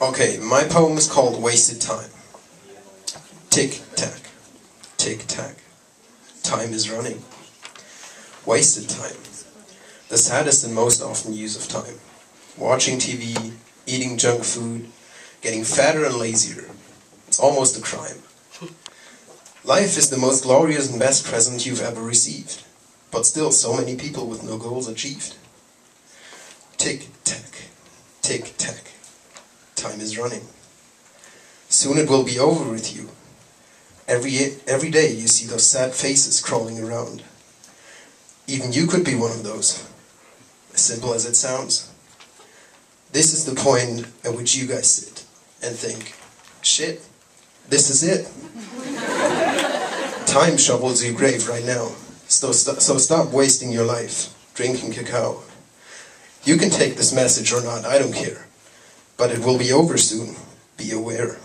Okay, my poem is called Wasted Time. Tick-tack, tick-tack, time is running. Wasted time. The saddest and most often use of time. Watching TV, eating junk food, getting fatter and lazier. It's almost a crime. Life is the most glorious and best present you've ever received, but still so many people with no goals achieved. Tick-tack, tick-tack, time is running. Soon it will be over with you. Every day you see those sad faces crawling around. Even you could be one of those, as simple as it sounds. This is the point at which you guys sit and think, shit, this is it. Time shovels your grave right now, so stop wasting your life drinking cacao. You can take this message or not, I don't care, but it will be over soon, be aware.